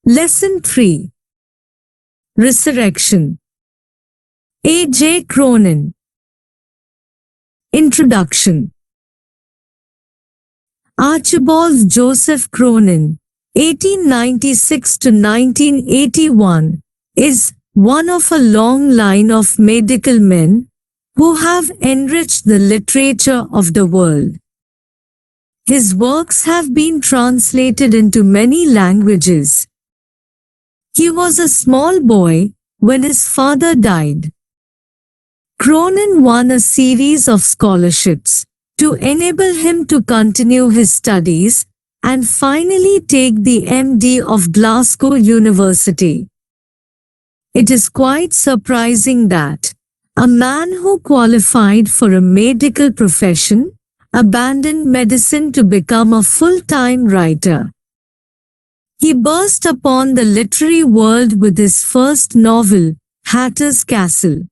Lesson 3. Resurrection. A. J. Cronin. Introduction. Archibald Joseph Cronin, 1896 to 1981, is one of a long line of medical men who have enriched the literature of the world. His works have been translated into many languages. He was a small boy when his father died. Cronin won a series of scholarships to enable him to continue his studies and finally take the MD of Glasgow University. It is quite surprising that a man who qualified for a medical profession abandoned medicine to become a full-time writer. He burst upon the literary world with his first novel, Hatter's Castle.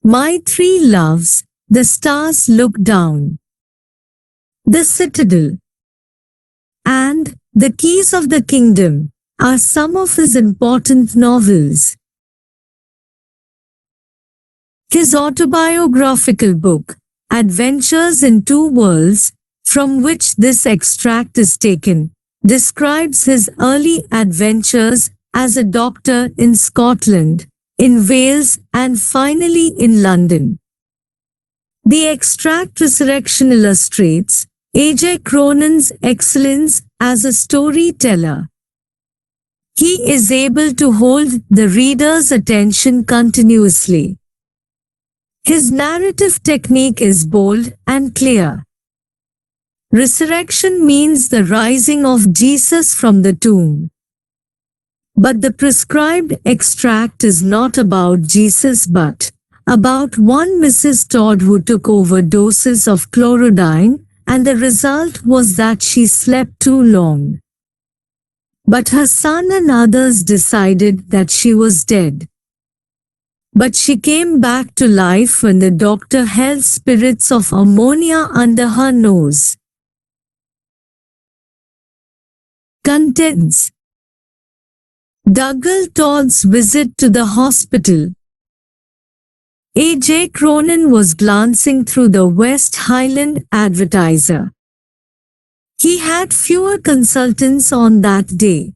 My Three Loves, The Stars Look Down, The Citadel, and The Keys of the Kingdom are some of his important novels. His autobiographical book, Adventures in Two Worlds, from which this extract is taken, describes his early adventures as a doctor in Scotland, in Wales, and finally in London. The extract Resurrection illustrates A. J. Cronin's excellence as a storyteller. He is able to hold the reader's attention continuously. His narrative technique is bold and clear. Resurrection means the rising of Jesus from the tomb. But the prescribed extract is not about Jesus but about one Mrs. Todd who took overdoses of chlorodyne, and the result was that she slept too long. But her son and others decided that she was dead. But she came back to life when the doctor held spirits of ammonia under her nose. Contents: Dougal Todd's visit to the hospital. A. J. Cronin was glancing through the West Highland Advertiser. He had fewer consultants on that day.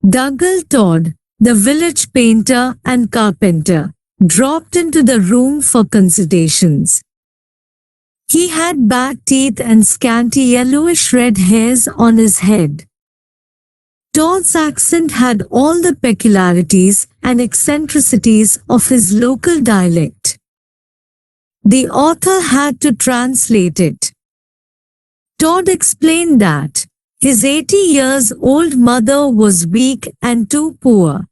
Dougal Todd, the village painter and carpenter, dropped into the room for consultations. He had bad teeth and scanty yellowish-red hairs on his head. Todd's accent had all the peculiarities and eccentricities of his local dialect. The author had to translate it. Todd explained that his 80-year-old mother was weak and too poor.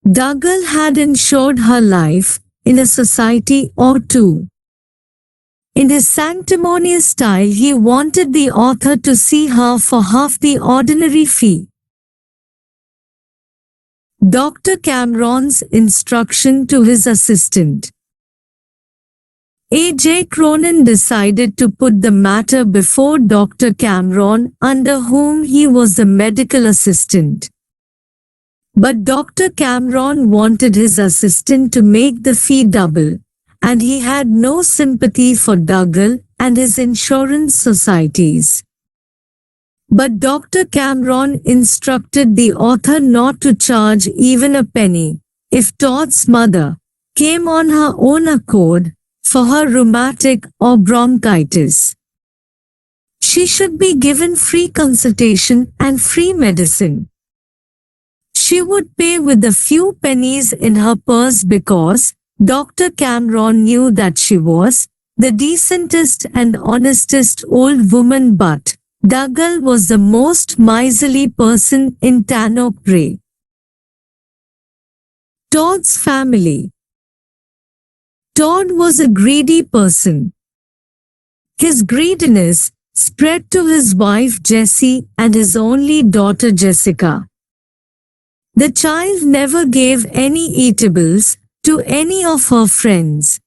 Dougal had insured her life in a society or two. In his sanctimonious style, he wanted the author to see her for half the ordinary fee. Dr. Cameron's instruction to his assistant. A. J. Cronin decided to put the matter before Dr. Cameron, under whom he was the medical assistant. But Dr. Cameron wanted his assistant to make the fee double, and he had no sympathy for Dougal and his insurance societies. But Dr. Cameron instructed the author not to charge even a penny if Todd's mother came on her own accord for her rheumatic or bronchitis. She should be given free consultation and free medicine. She would pay with a few pennies in her purse because Dr. Cameron knew that she was the decentest and honestest old woman, but Dougal was the most miserly person in Tannock. Todd's family. Todd was a greedy person. His greediness spread to his wife Jessie and his only daughter Jessica. The child never gave any eatables to any of her friends.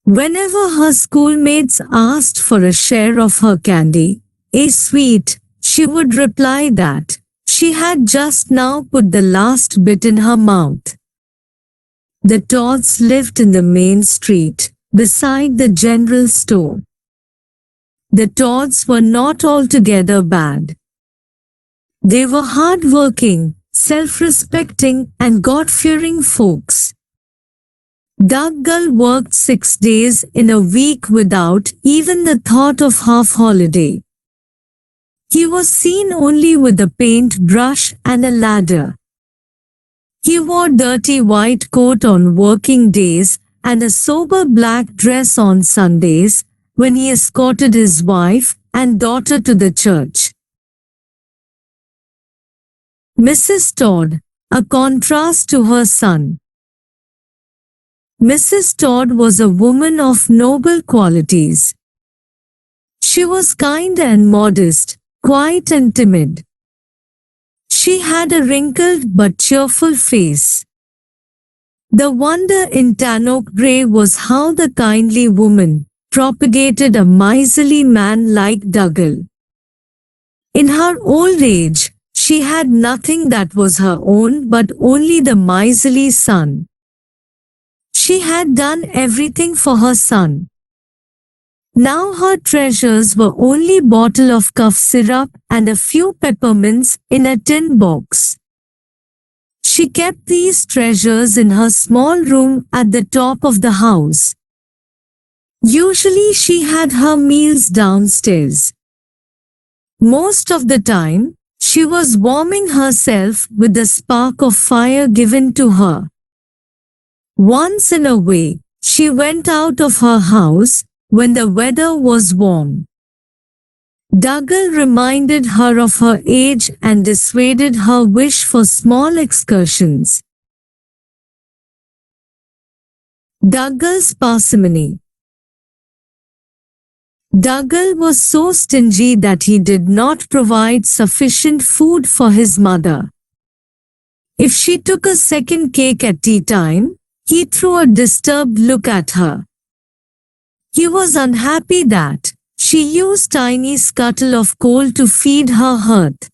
Whenever her schoolmates asked for a share of her candy, a sweet, she would reply that she had just now put the last bit in her mouth. The Todds lived in the main street, beside the general store. The Todds were not altogether bad. They were hard-working, self-respecting, and God-fearing folks. Dougal worked 6 days in a week without even the thought of half-holiday. He was seen only with a paintbrush and a ladder. He wore dirty white coat on working days and a sober black dress on Sundays when he escorted his wife and daughter to the church. Mrs. Todd, a contrast to her son. Mrs. Todd was a woman of noble qualities. She was kind and modest, quiet and timid. She had a wrinkled but cheerful face. The wonder in Tannock Gray was how the kindly woman propagated a miserly man like Dougal. In her old age, she had nothing that was her own but only the miserly son. She had done everything for her son. Now her treasures were only a bottle of cough syrup and a few peppermints in a tin box. She kept these treasures in her small room at the top of the house. Usually she had her meals downstairs. Most of the time, she was warming herself with the spark of fire given to her. Once in a way, she went out of her house when the weather was warm. Dougal reminded her of her age and dissuaded her wish for small excursions. Dougal's parsimony. Dougal was so stingy that he did not provide sufficient food for his mother. If she took a second cake at tea time, he threw a disturbed look at her. He was unhappy that she used tiny scuttle of coal to feed her hearth.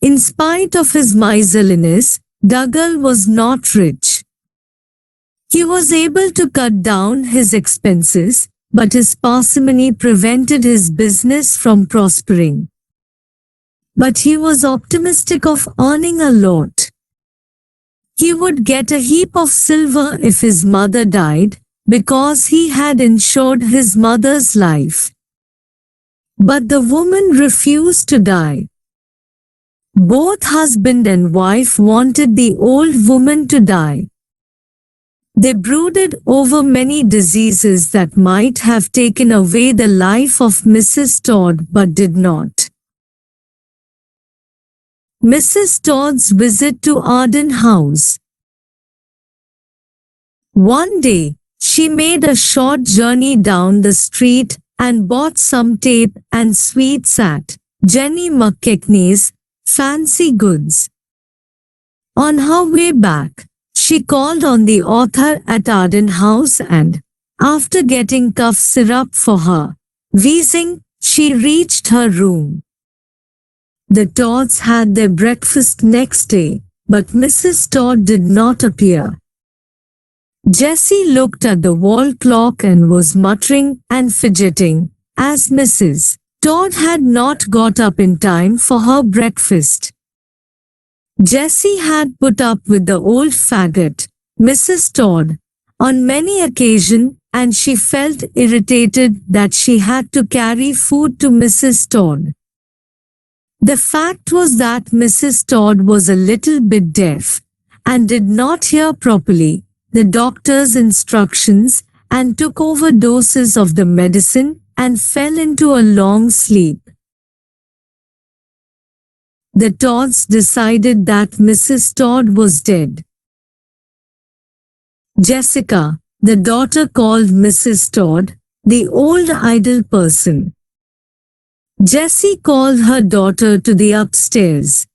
In spite of his miserliness, Dougal was not rich. He was able to cut down his expenses, but his parsimony prevented his business from prospering. But he was optimistic of earning a lot. He would get a heap of silver if his mother died, because he had insured his mother's life. But the woman refused to die. Both husband and wife wanted the old woman to die. They brooded over many diseases that might have taken away the life of Mrs. Todd but did not. Mrs. Todd's visit to Arden House. One day, she made a short journey down the street and bought some tape and sweets at Jenny McKechnie's Fancy Goods. On her way back, she called on the author at Arden House and, after getting cough syrup for her wheezing, she reached her room. The Todds had their breakfast next day, but Mrs. Todd did not appear. Jessie looked at the wall clock and was muttering and fidgeting, as Mrs. Todd had not got up in time for her breakfast. Jessie had put up with the old faggot, Mrs. Todd, on many occasions, and she felt irritated that she had to carry food to Mrs. Todd. The fact was that Mrs. Todd was a little bit deaf and did not hear properly the doctor's instructions and took overdoses of the medicine and fell into a long sleep. The Todds decided that Mrs. Todd was dead. Jessica, the daughter, called Mrs. Todd the old idle person. Jessie called her daughter to the upstairs.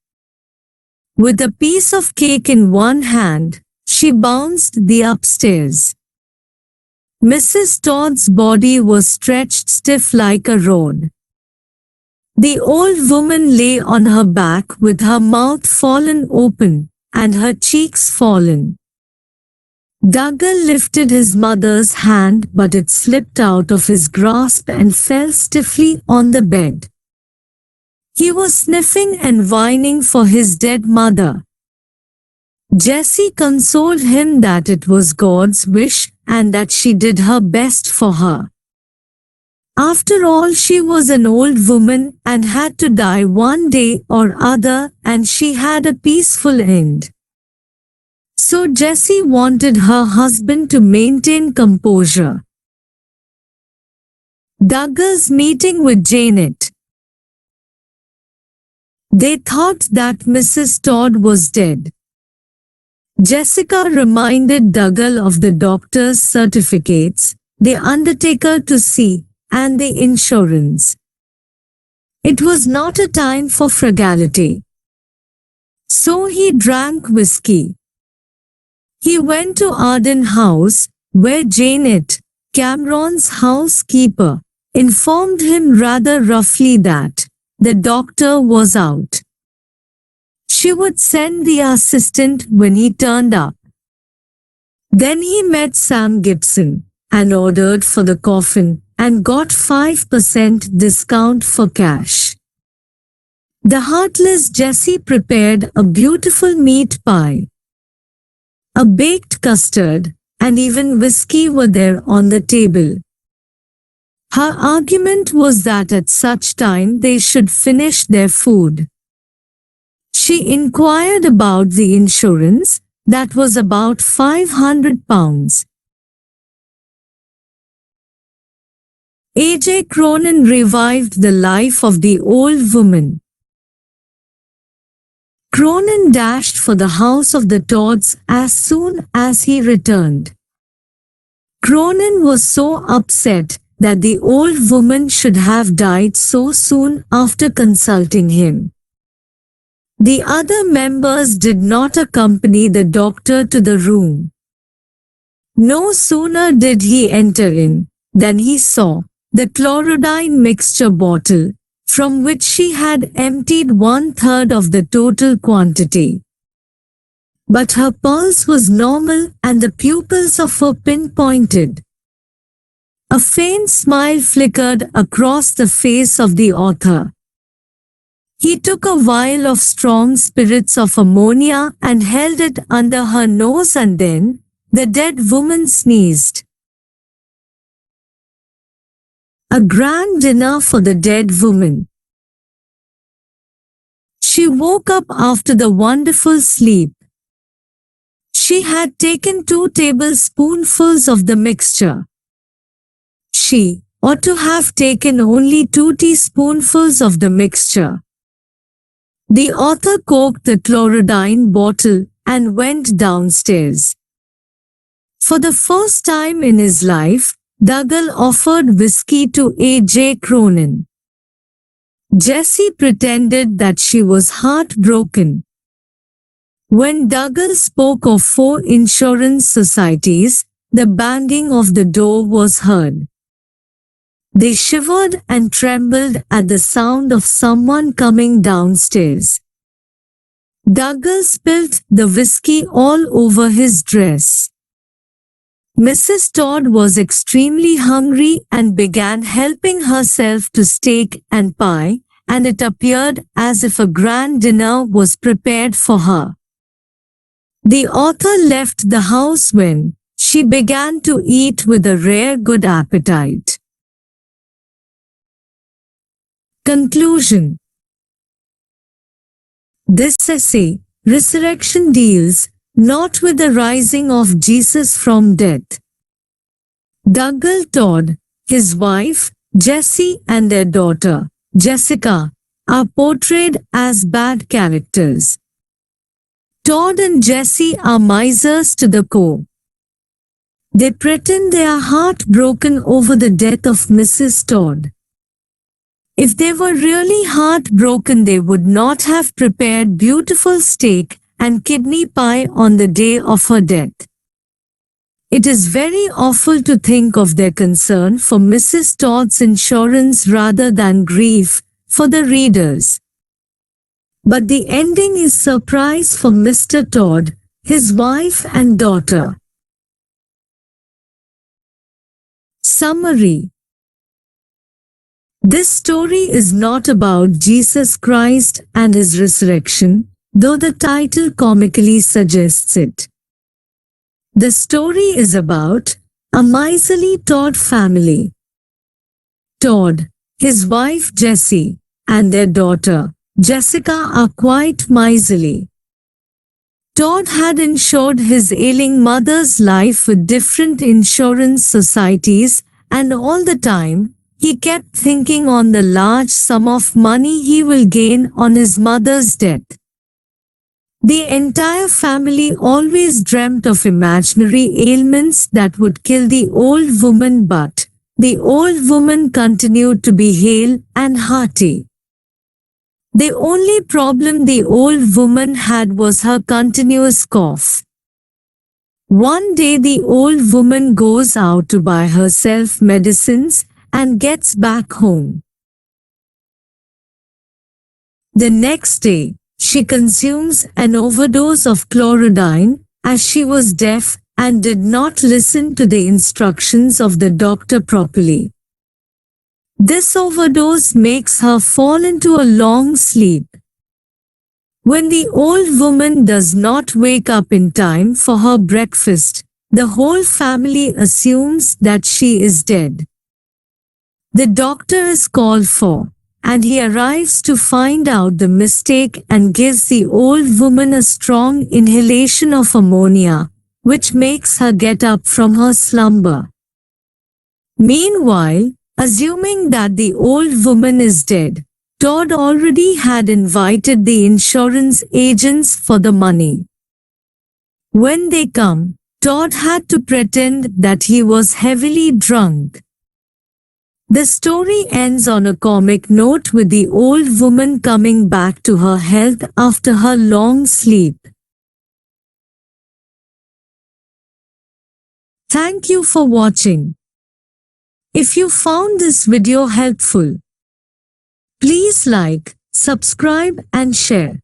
With a piece of cake in one hand, she bounced the upstairs. Mrs. Todd's body was stretched stiff like a rod. The old woman lay on her back with her mouth fallen open and her cheeks fallen. Dougal lifted his mother's hand, but it slipped out of his grasp and fell stiffly on the bed. He was sniffing and whining for his dead mother. Jessie consoled him that it was God's wish and that she did her best for her. After all, she was an old woman and had to die one day or other, and she had a peaceful end. So Jessie wanted her husband to maintain composure. Dougal's meeting with Janet. They thought that Mrs. Todd was dead. Jessica reminded Dougal of the doctor's certificates, the undertaker to see, and the insurance. It was not a time for frugality. So he drank whiskey. He went to Arden House, where Janet, Cameron's housekeeper, informed him rather roughly that the doctor was out. She would send the assistant when he turned up. Then he met Sam Gibson and ordered for the coffin and got 5% discount for cash. The heartless Jessie prepared a beautiful meat pie. A baked custard and even whiskey were there on the table. Her argument was that at such time they should finish their food. She inquired about the insurance. That was about £500. A.J. Cronin revived the life of the old woman. Cronin dashed for the house of the Todds as soon as he returned. Cronin was so upset that the old woman should have died so soon after consulting him. The other members did not accompany the doctor to the room. No sooner did he enter in than he saw the chlorodyne mixture bottle, from which she had emptied 1/3 of the total quantity. But her pulse was normal and the pupils of her pinpointed. A faint smile flickered across the face of the author. He took a vial of strong spirits of ammonia and held it under her nose, and then the dead woman sneezed. A grand dinner for the dead woman. She woke up after the wonderful sleep. She had taken 2 tablespoonfuls of the mixture. She ought to have taken only 2 teaspoonfuls of the mixture. The author corked the chlorodyne bottle and went downstairs. For the first time in his life, Dougal offered whiskey to A.J. Cronin. Jessie pretended that she was heartbroken. When Dougal spoke of 4 insurance societies, the banging of the door was heard. They shivered and trembled at the sound of someone coming downstairs. Dougal spilt the whiskey all over his dress. Mrs. Todd was extremely hungry and began helping herself to steak and pie, and it appeared as if a grand dinner was prepared for her. The author left the house when she began to eat with a rare good appetite. Conclusion. This essay, Resurrection, deals not with the rising of Jesus from death. Dougal Todd, his wife, Jessie, and their daughter, Jessica, are portrayed as bad characters. Todd and Jessie are misers to the core. They pretend they are heartbroken over the death of Mrs. Todd. If they were really heartbroken, they would not have prepared beautiful steak and kidney pie on the day of her death. It is very awful to think of their concern for Mrs. Todd's insurance rather than grief for the readers. But the ending is surprise for Mr. Todd, his wife and daughter. Summary. This story is not about Jesus Christ and his resurrection, though the title comically suggests it. The story is about a miserly Todd family. Todd, his wife Jessie, and their daughter, Jessica are quite miserly. Todd had insured his ailing mother's life with different insurance societies, and all the time, he kept thinking on the large sum of money he will gain on his mother's death. The entire family always dreamt of imaginary ailments that would kill the old woman, but the old woman continued to be hale and hearty. The only problem the old woman had was her continuous cough. One day the old woman goes out to buy herself medicines and gets back home. The next day, she consumes an overdose of chlorodyne, as she was deaf and did not listen to the instructions of the doctor properly. This overdose makes her fall into a long sleep. When the old woman does not wake up in time for her breakfast, the whole family assumes that she is dead. The doctor is called for, and he arrives to find out the mistake and gives the old woman a strong inhalation of ammonia, which makes her get up from her slumber. Meanwhile, assuming that the old woman is dead, Todd already had invited the insurance agents for the money. When they come, Todd had to pretend that he was heavily drunk. The story ends on a comic note with the old woman coming back to her health after her long sleep. Thank you for watching. If you found this video helpful, please like, subscribe and share.